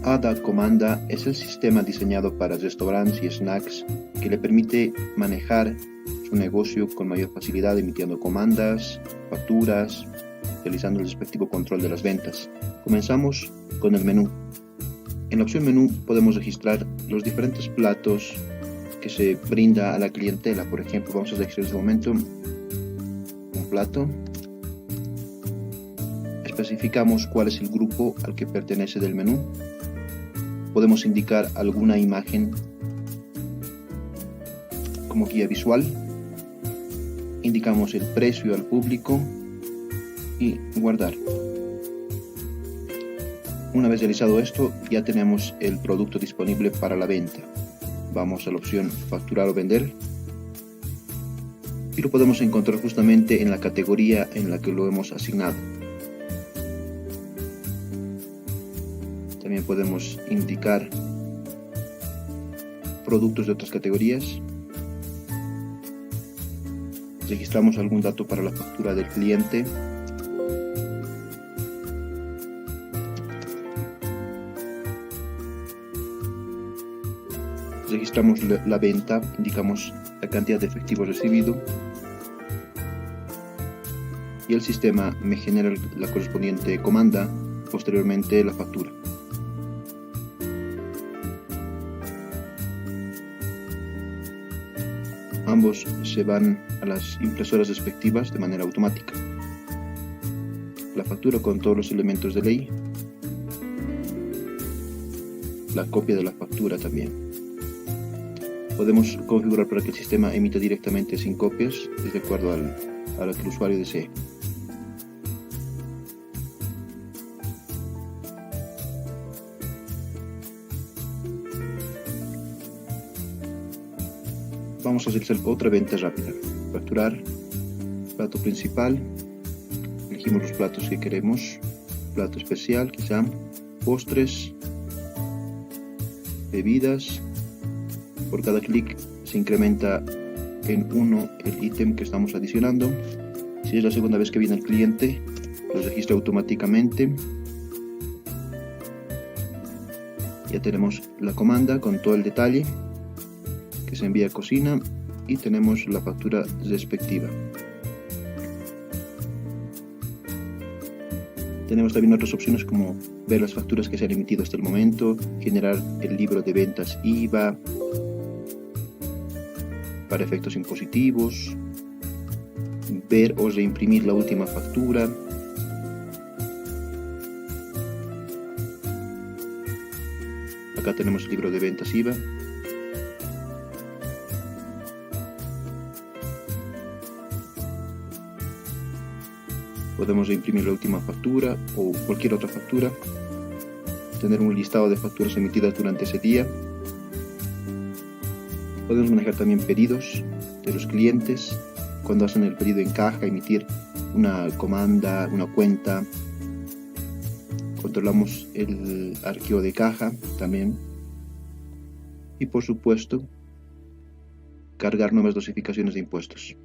ADA Comanda es el sistema diseñado para restaurantes y snacks que le permite manejar su negocio con mayor facilidad, emitiendo comandas, facturas, realizando el respectivo control de las ventas. Comenzamos con el menú. En la opción menú podemos registrar los diferentes platos que se brinda a la clientela. Por ejemplo, vamos a registrar en este momento un plato. Especificamos cuál es el grupo al que pertenece del menú. Podemos indicar alguna imagen como guía visual. Indicamos el precio al público y guardar. Una vez realizado esto, ya tenemos el producto disponible para la venta. Vamos a la opción facturar o vender y lo podemos encontrar justamente en la categoría en la que lo hemos asignado. También podemos indicar productos de otras categorías. Registramos algún dato para la factura del cliente. Registramos la venta, indicamos la cantidad de efectivo recibido y el sistema me genera la correspondiente comanda, posteriormente la factura. Ambos se van a las impresoras respectivas de manera automática. La factura con todos los elementos de ley, la copia de la factura también. Podemos configurar para que el sistema emita directamente sin copias, de acuerdo a lo que el usuario desee. Vamos a realizar otra venta rápida. Facturar, plato principal, elegimos los platos que queremos, plato especial quizá, postres, bebidas. Por cada clic se incrementa en 1 el ítem que estamos adicionando. Si es la segunda vez que viene el cliente, lo registra automáticamente. Ya tenemos la comanda con todo el detalle que se envía a cocina y tenemos la factura respectiva. Tenemos también otras opciones como ver las facturas que se han emitido hasta el momento, generar el libro de ventas IVA para efectos impositivos, ver o reimprimir la última factura, acá tenemos el libro de ventas IVA, podemos reimprimir la última factura o cualquier otra factura, tener un listado de facturas emitidas durante ese día. Podemos manejar también pedidos de los clientes, cuando hacen el pedido en caja, emitir una comanda, una cuenta. Controlamos el archivo de caja también. Y por supuesto, cargar nuevas dosificaciones de impuestos.